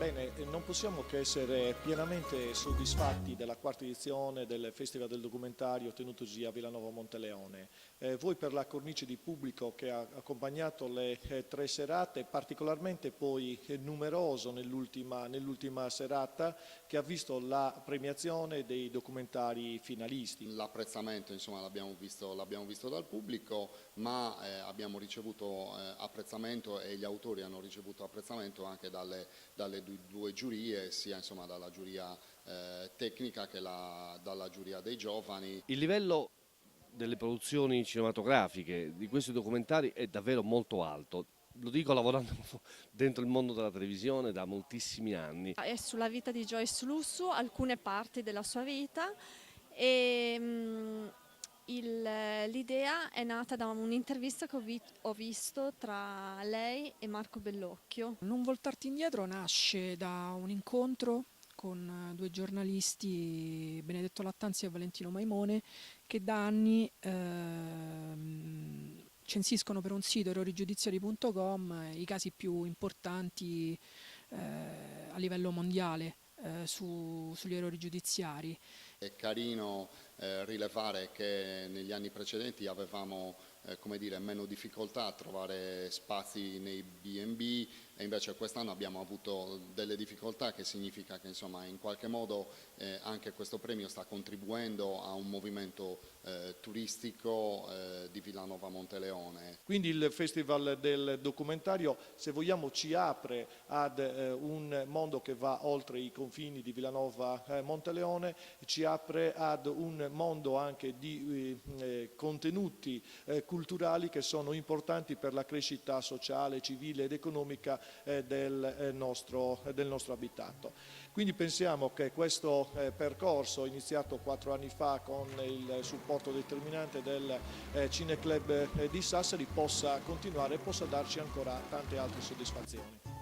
Bene, non possiamo che essere pienamente soddisfatti della quarta edizione del Festival del Documentario tenutosi a Villanova Monteleone. Voi per la cornice di pubblico che ha accompagnato le tre serate, particolarmente poi numeroso nell'ultima serata che ha visto la premiazione dei documentari finalisti. L'apprezzamento insomma l'abbiamo visto dal pubblico, ma abbiamo ricevuto apprezzamento e gli autori hanno ricevuto apprezzamento anche dalle due giurie, sia insomma dalla giuria tecnica che dalla giuria dei giovani. Il livello delle produzioni cinematografiche di questi documentari è davvero molto alto. Lo dico lavorando dentro il mondo della televisione da moltissimi anni. È sulla vita di Joyce Lussu, alcune parti della sua vita e l'idea è nata da un'intervista che ho visto tra lei e Marco Bellocchio. Non voltarti indietro nasce da un incontro con due giornalisti, Benedetto Lattanzi e Valentino Maimone, che da anni censiscono per un sito errorigiudiziari.com i casi più importanti a livello mondiale sugli errori giudiziari. È carino rilevare che negli anni precedenti avevamo come dire, meno difficoltà a trovare spazi nei B&B e invece quest'anno abbiamo avuto delle difficoltà, che significa che insomma in qualche modo anche questo premio sta contribuendo a un movimento turistico di Villanova Monteleone. Quindi il Festival del Documentario, se vogliamo, ci apre ad un mondo che va oltre i confini di Villanova Monteleone, ci apre ad un mondo anche di contenuti culturali che sono importanti per la crescita sociale, civile ed economica del nostro abitato. Quindi pensiamo che questo percorso, iniziato 4 anni fa con il supporto determinante del Cineclub di Sassari, possa continuare e possa darci ancora tante altre soddisfazioni.